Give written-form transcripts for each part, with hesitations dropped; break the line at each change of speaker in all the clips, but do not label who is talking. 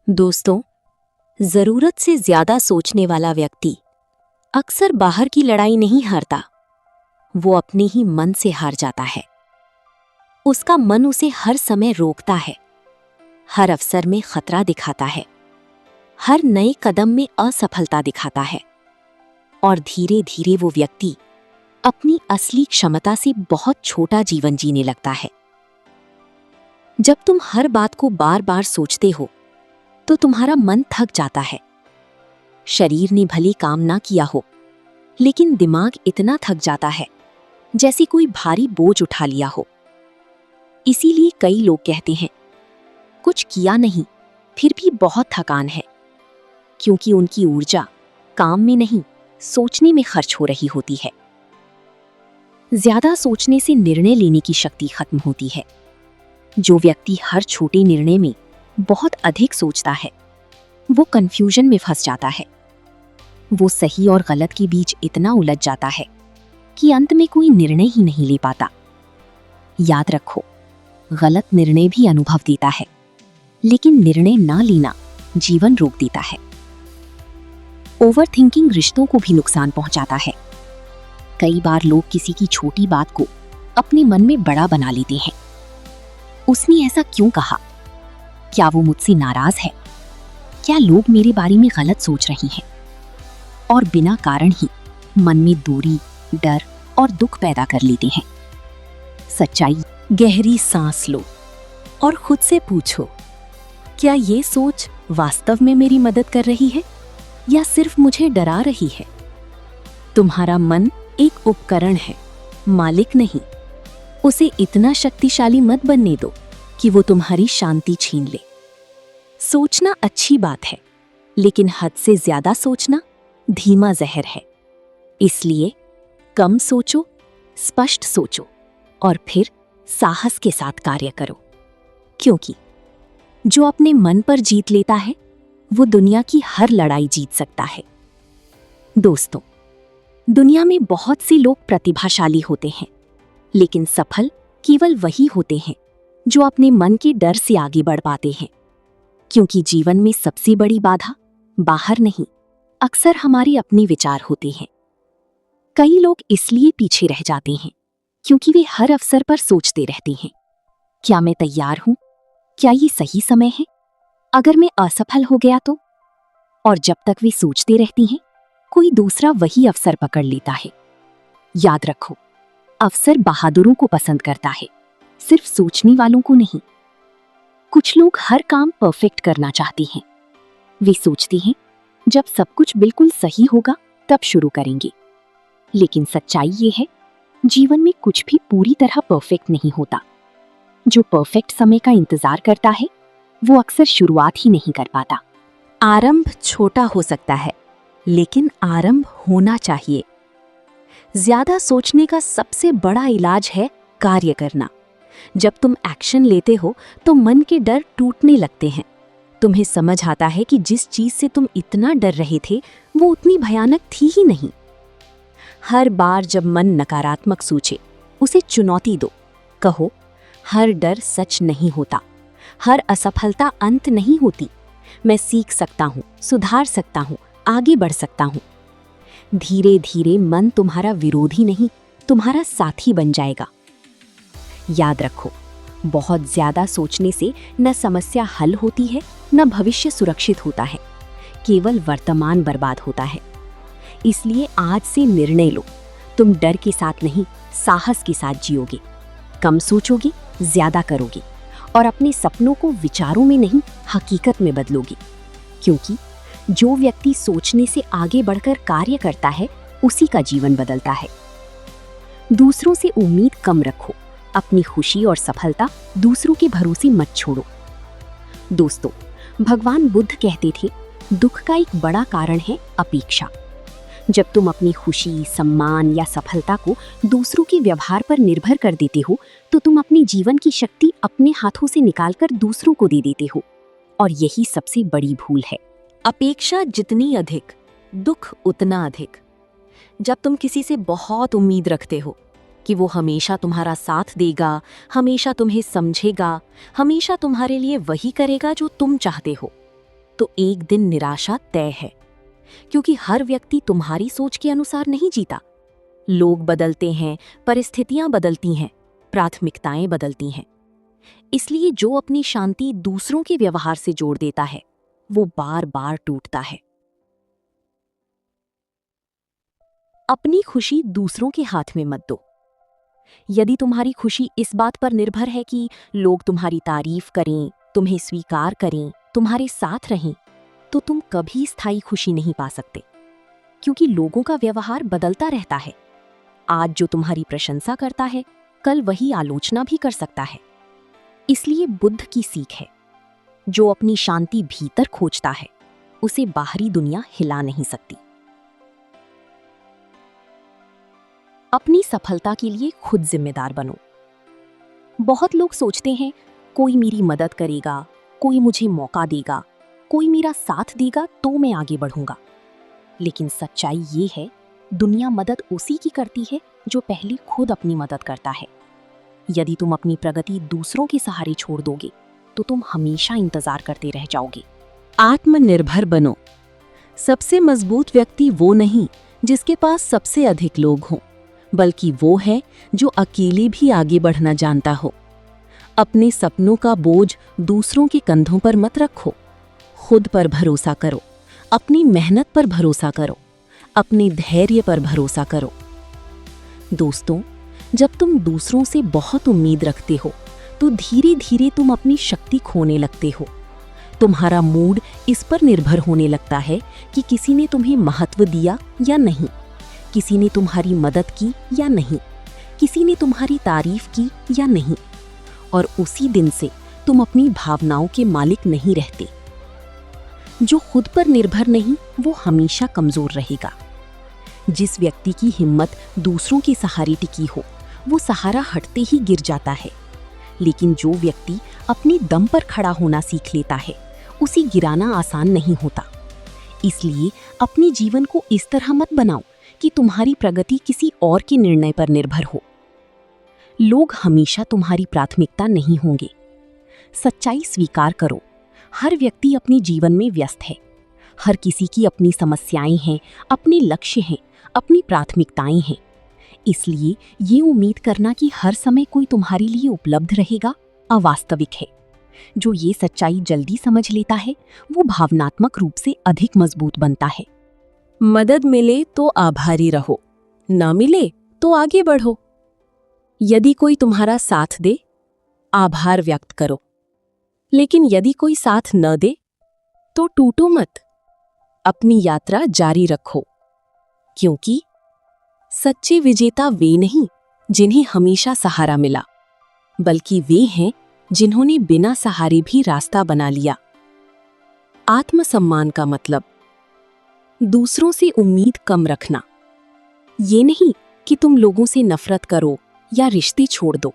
दोस्तों, जरूरत से ज्यादा सोचने वाला व्यक्ति अक्सर बाहर की लड़ाई नहीं हारता, वो अपने ही मन से हार जाता है। उसका मन उसे हर समय रोकता है, हर अवसर में खतरा दिखाता है, हर नए कदम में असफलता दिखाता है और धीरे धीरे वो व्यक्ति अपनी असली क्षमता से बहुत छोटा जीवन जीने लगता है। जब तुम हर बात को बार बार सोचते हो तो तुम्हारा मन थक जाता है। शरीर ने भले काम ना किया हो, लेकिन दिमाग इतना थक जाता है जैसे कोई भारी बोझ उठा लिया हो। इसीलिए कई लोग कहते हैं, कुछ किया नहीं फिर भी बहुत थकान है, क्योंकि उनकी ऊर्जा काम में नहीं, सोचने में खर्च हो रही होती है। ज्यादा सोचने से निर्णय लेने की शक्ति खत्म होती है। जो व्यक्ति हर छोटे निर्णय में बहुत अधिक सोचता है, वो कंफ्यूजन में फंस जाता है। वो सही और गलत के बीच इतना उलझ जाता है कि अंत में कोई निर्णय ही नहीं ले पाता। याद रखो, गलत निर्णय भी अनुभव देता है, लेकिन निर्णय ना लेना जीवन रोक देता है। ओवर थिंकिंग रिश्तों को भी नुकसान पहुंचाता है। कई बार लोग किसी की छोटी बात को अपने मन में बड़ा बना लेते हैं। उसने ऐसा क्यों कहा? क्या वो मुझसे नाराज है? क्या लोग मेरे बारे में गलत सोच रहे हैं? और बिना कारण ही मन में दूरी, डर और दुख पैदा कर लेते हैं। सच्चाई, गहरी सांस लो और खुद से पूछो, क्या ये सोच वास्तव में मेरी मदद कर रही है या सिर्फ मुझे डरा रही है? तुम्हारा मन एक उपकरण है, मालिक नहीं। उसे इतना शक्तिशाली मत बनने दो कि वो तुम्हारी शांति छीन ले। सोचना अच्छी बात है, लेकिन हद से ज्यादा सोचना धीमा जहर है। इसलिए कम सोचो, स्पष्ट सोचो और फिर साहस के साथ कार्य करो, क्योंकि जो अपने मन पर जीत लेता है वो दुनिया की हर लड़ाई जीत सकता है। दोस्तों, दुनिया में बहुत से लोग प्रतिभाशाली होते हैं, लेकिन सफल केवल वही होते हैं जो अपने मन के डर से आगे बढ़ पाते हैं। क्योंकि जीवन में सबसे बड़ी बाधा बाहर नहीं, अक्सर हमारे अपने विचार होते हैं। कई लोग इसलिए पीछे रह जाते हैं क्योंकि वे हर अवसर पर सोचते रहते हैं, क्या मैं तैयार हूं? क्या ये सही समय है? अगर मैं असफल हो गया तो? और जब तक वे सोचते रहती हैं, कोई दूसरा वही अवसर पकड़ लेता है। याद रखो, अवसर बहादुरों को पसंद करता है, सिर्फ सोचने वालों को नहीं। कुछ लोग हर काम परफेक्ट करना चाहते हैं। वे सोचते हैं जब सब कुछ बिल्कुल सही होगा तब शुरू करेंगे। लेकिन सच्चाई ये है, जीवन में कुछ भी पूरी तरह परफेक्ट नहीं होता। जो परफेक्ट समय का इंतजार करता है, वो अक्सर शुरुआत ही नहीं कर पाता। आरंभ छोटा हो सकता है, लेकिन आरंभ होना चाहिए। ज्यादा सोचने का सबसे बड़ा इलाज है कार्य करना। जब तुम एक्शन लेते हो तो मन के डर टूटने लगते हैं। तुम्हें समझ आता है कि जिस चीज से तुम इतना डर रहे थे वो उतनी भयानक थी ही नहीं। हर बार जब मन नकारात्मक सोचे, उसे चुनौती दो। कहो, हर डर सच नहीं होता, हर असफलता अंत नहीं होती। मैं सीख सकता हूँ, सुधार सकता हूँ, आगे बढ़ सकता हूँ। धीरे धीरे मन तुम्हारा विरोधी नहीं, तुम्हारा साथी बन जाएगा। याद रखो, बहुत ज्यादा सोचने से न समस्या हल होती है, न भविष्य सुरक्षित होता है, केवल वर्तमान बर्बाद होता है। इसलिए आज से निर्णय लो, तुम डर के साथ नहीं, साहस के साथ जियोगे। कम सोचोगे, ज्यादा करोगे और अपने सपनों को विचारों में नहीं, हकीकत में बदलोगे। क्योंकि जो व्यक्ति सोचने से आगे बढ़कर कार्य करता है, उसी का जीवन बदलता है। दूसरों से उम्मीद कम रखो, अपनी खुशी और सफलता दूसरों के भरोसे मत छोड़ो। दोस्तों, भगवान बुद्ध कहते थे, दुख का एक बड़ा कारण है अपेक्षा। जब तुम अपनी खुशी, सम्मान या सफलता को दूसरों के व्यवहार पर निर्भर कर देते हो, तो तुम अपने जीवन की शक्ति अपने हाथों से निकालकर दूसरों को दे देते हो। और यही सबसे बड़ी भूल है। अपेक्षा जितनी अधिक, दुख उतना अधिक। जब तुम किसी से बहुत उम्मीद रखते हो कि वो हमेशा तुम्हारा साथ देगा, हमेशा तुम्हें समझेगा, हमेशा तुम्हारे लिए वही करेगा जो तुम चाहते हो, तो एक दिन निराशा तय है, क्योंकि हर व्यक्ति तुम्हारी सोच के अनुसार नहीं जीता। लोग बदलते हैं, परिस्थितियां बदलती हैं, प्राथमिकताएं बदलती हैं। इसलिए जो अपनी शांति दूसरों के व्यवहार से जोड़ देता है, वो बार बार टूटता है। अपनी खुशी दूसरों के हाथ में मत दो। यदि तुम्हारी खुशी इस बात पर निर्भर है कि लोग तुम्हारी तारीफ करें, तुम्हें स्वीकार करें, तुम्हारे साथ रहें, तो तुम कभी स्थायी खुशी नहीं पा सकते, क्योंकि लोगों का व्यवहार बदलता रहता है। आज जो तुम्हारी प्रशंसा करता है, कल वही आलोचना भी कर सकता है। इसलिए बुद्ध की सीख है, जो अपनी शांति भीतर खोजता है, उसे बाहरी दुनिया हिला नहीं सकती। अपनी सफलता के लिए खुद जिम्मेदार बनो। बहुत लोग सोचते हैं, कोई मेरी मदद करेगा, कोई मुझे मौका देगा, कोई मेरा साथ देगा तो मैं आगे बढ़ूंगा। लेकिन सच्चाई ये है, दुनिया मदद उसी की करती है जो पहले खुद अपनी मदद करता है। यदि तुम अपनी प्रगति दूसरों के सहारे छोड़ दोगे, तो तुम हमेशा इंतजार करते रह जाओगे। आत्मनिर्भर बनो। सबसे मजबूत व्यक्ति वो नहीं जिसके पास सबसे अधिक लोग हों, बल्कि वो है जो अकेले भी आगे बढ़ना जानता हो। अपने सपनों का बोझ दूसरों के कंधों पर मत रखो। खुद पर भरोसा करो, अपनी मेहनत पर भरोसा करो, अपने धैर्य पर भरोसा करो। दोस्तों, जब तुम दूसरों से बहुत उम्मीद रखते हो, तो धीरे धीरे तुम अपनी शक्ति खोने लगते हो। तुम्हारा मूड इस पर निर्भर होने लगता है कि किसी ने तुम्हें महत्व दिया या नहीं, किसी ने तुम्हारी मदद की या नहीं, किसी ने तुम्हारी तारीफ की या नहीं। और उसी दिन से तुम अपनी भावनाओं के मालिक नहीं रहते। जो खुद पर निर्भर नहीं, वो हमेशा कमजोर रहेगा। जिस व्यक्ति की हिम्मत दूसरों के सहारे टिकी हो, वो सहारा हटते ही गिर जाता है। लेकिन जो व्यक्ति अपने दम पर खड़ा होना सीख लेता है, उसे गिराना आसान नहीं होता। इसलिए अपने जीवन को इस तरह मत बनाओ कि तुम्हारी प्रगति किसी और के निर्णय पर निर्भर हो। लोग हमेशा तुम्हारी प्राथमिकता नहीं होंगे। सच्चाई स्वीकार करो, हर व्यक्ति अपने जीवन में व्यस्त है। हर किसी की अपनी समस्याएं हैं, अपने लक्ष्य हैं, अपनी प्राथमिकताएं हैं। इसलिए ये उम्मीद करना कि हर समय कोई तुम्हारे लिए उपलब्ध रहेगा, अवास्तविक है। जो ये सच्चाई जल्दी समझ लेता है, वो भावनात्मक रूप से अधिक मजबूत बनता है। मदद मिले तो आभारी रहो, ना मिले तो आगे बढ़ो। यदि कोई तुम्हारा साथ दे, आभार व्यक्त करो। लेकिन यदि कोई साथ न दे, तो टूटो मत। अपनी यात्रा जारी रखो, क्योंकि सच्चे विजेता वे नहीं जिन्हें हमेशा सहारा मिला, बल्कि वे हैं जिन्होंने बिना सहारे भी रास्ता बना लिया। आत्मसम्मान का मतलब दूसरों से उम्मीद कम रखना। ये नहीं कि तुम लोगों से नफरत करो या रिश्ते छोड़ दो।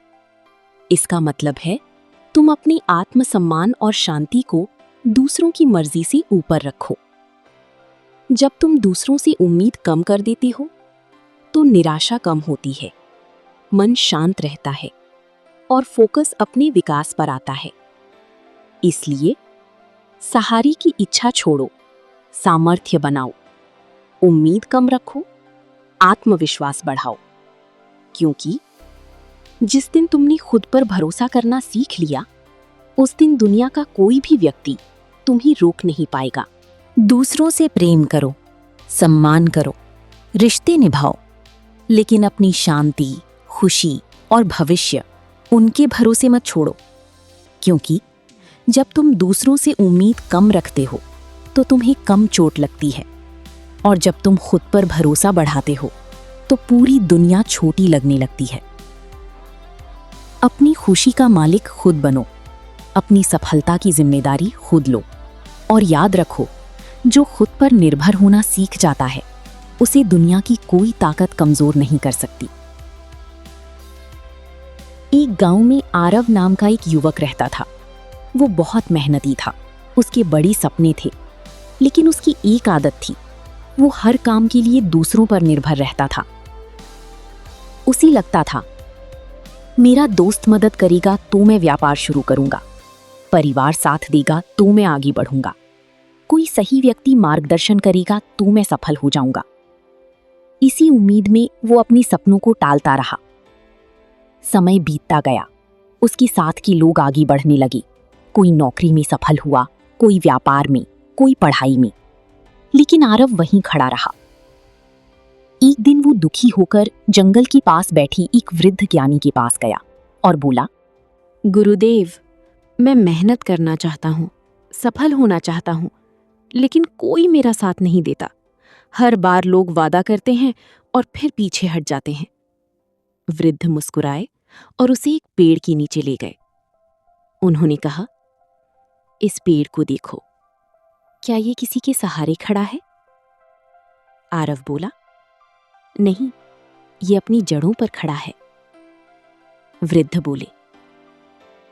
इसका मतलब है तुम अपनी आत्मसम्मान और शांति को दूसरों की मर्जी से ऊपर रखो। जब तुम दूसरों से उम्मीद कम कर देते हो, तो निराशा कम होती है, मन शांत रहता है और फोकस अपने विकास पर आता है। इसलिए सहारे की इच्छा छोड़ो, सामर्थ्य बनाओ, उम्मीद कम रखो, आत्मविश्वास बढ़ाओ। क्योंकि जिस दिन तुमने खुद पर भरोसा करना सीख लिया, उस दिन दुनिया का कोई भी व्यक्ति तुम्हें रोक नहीं पाएगा। दूसरों से प्रेम करो, सम्मान करो, रिश्ते निभाओ, लेकिन अपनी शांति, खुशी और भविष्य उनके भरोसे मत छोड़ो। क्योंकि जब तुम दूसरों से उम्मीद कम रखते हो, तो तुम्हें कम चोट लगती है, और जब तुम खुद पर भरोसा बढ़ाते हो, तो पूरी दुनिया छोटी लगने लगती है। अपनी खुशी का मालिक खुद बनो, अपनी सफलता की जिम्मेदारी खुद लो, और याद रखो, जो खुद पर निर्भर होना सीख जाता है, उसे दुनिया की कोई ताकत कमजोर नहीं कर सकती। एक गांव में आरव नाम का एक युवक रहता था। वो बहुत मेहनती था, उसके बड़े सपने थे, लेकिन उसकी एक आदत थी, वो हर काम के लिए दूसरों पर निर्भर रहता था। उसे लगता था, मेरा दोस्त मदद करेगा तो मैं व्यापार शुरू करूंगा, परिवार साथ देगा तो मैं आगे बढ़ूंगा,
कोई सही व्यक्ति मार्गदर्शन करेगा तो मैं सफल हो जाऊंगा। इसी उम्मीद में वो अपनी सपनों को टालता रहा। समय बीतता गया, उसके साथ के लोग आगे बढ़ने लगे। कोई नौकरी में सफल हुआ, कोई व्यापार में, कोई पढ़ाई में, लेकिन आरव वहीं खड़ा रहा। एक दिन वो दुखी होकर जंगल के पास बैठी एक वृद्ध ज्ञानी के पास गया और बोला,
गुरुदेव, मैं मेहनत करना चाहता हूँ, सफल होना चाहता हूँ, लेकिन कोई मेरा साथ नहीं देता। हर बार लोग वादा करते हैं और फिर पीछे हट जाते हैं। वृद्ध मुस्कुराए और उसे एक पेड़ के नीचे ले गए। उन्होंने कहा, इस पेड़ को देखो, क्या ये किसी के सहारे खड़ा है? आरव बोला, नहीं, ये अपनी जड़ों पर खड़ा है। वृद्ध बोले,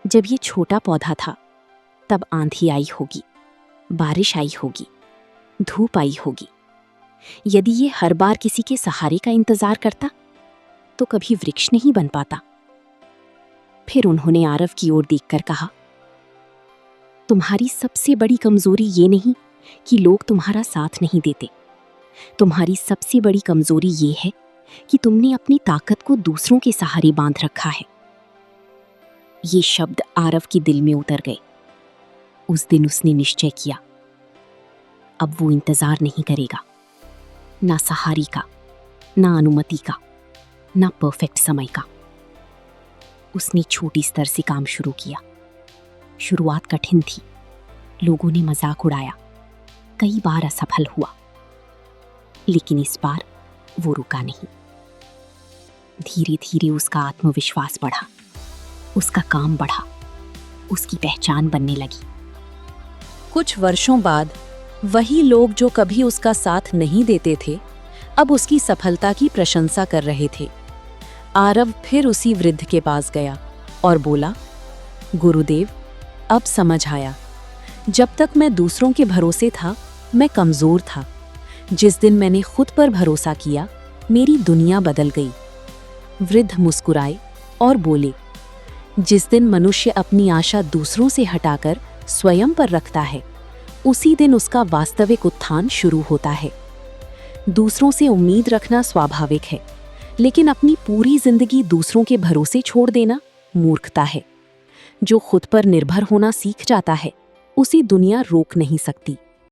जब ये छोटा पौधा था तब आंधी आई होगी, बारिश आई होगी, धूप आई होगी। यदि ये हर बार किसी के सहारे का इंतजार करता तो कभी वृक्ष नहीं बन पाता। फिर उन्होंने आरव की ओर देखकर कहा, तुम्हारी सबसे बड़ी कमजोरी ये नहीं कि लोग तुम्हारा साथ नहीं देते। तुम्हारी सबसे बड़ी कमजोरी ये है कि तुमने अपनी ताकत को दूसरों के सहारे बांध रखा है। ये शब्द आरव के दिल में उतर गए। उस दिन उसने निश्चय किया, अब वो इंतजार नहीं करेगा, ना सहारे का, ना अनुमति का, ना परफेक्ट समय का। उसने छोटी स्तर से काम शुरू किया। शुरुआत कठिन थी, लोगों ने मजाक उड़ाया, कई बार असफल हुआ, लेकिन इस बार वो रुका नहीं। धीरे धीरे उसका आत्मविश्वास बढ़ा, उसका काम बढ़ा, उसकी पहचान बनने लगी। कुछ वर्षों बाद वही लोग जो कभी उसका साथ नहीं देते थे, अब उसकी सफलता की प्रशंसा कर रहे थे। आरव फिर उसी वृद्ध के पास गया और बोला, गुरुदेव, अब समझ आया, जब तक मैं दूसरों के भरोसे था मैं कमजोर था। जिस दिन मैंने खुद पर भरोसा किया, मेरी दुनिया बदल गई। वृद्ध मुस्कुराए और बोले, जिस दिन मनुष्य अपनी आशा दूसरों से हटाकर स्वयं पर रखता है, उसी दिन उसका वास्तविक उत्थान शुरू होता है। दूसरों से उम्मीद रखना स्वाभाविक है, लेकिन अपनी पूरी जिंदगी दूसरों के भरोसे छोड़ देना मूर्खता है। जो खुद पर निर्भर होना सीख जाता है, उसे दुनिया रोक नहीं सकती।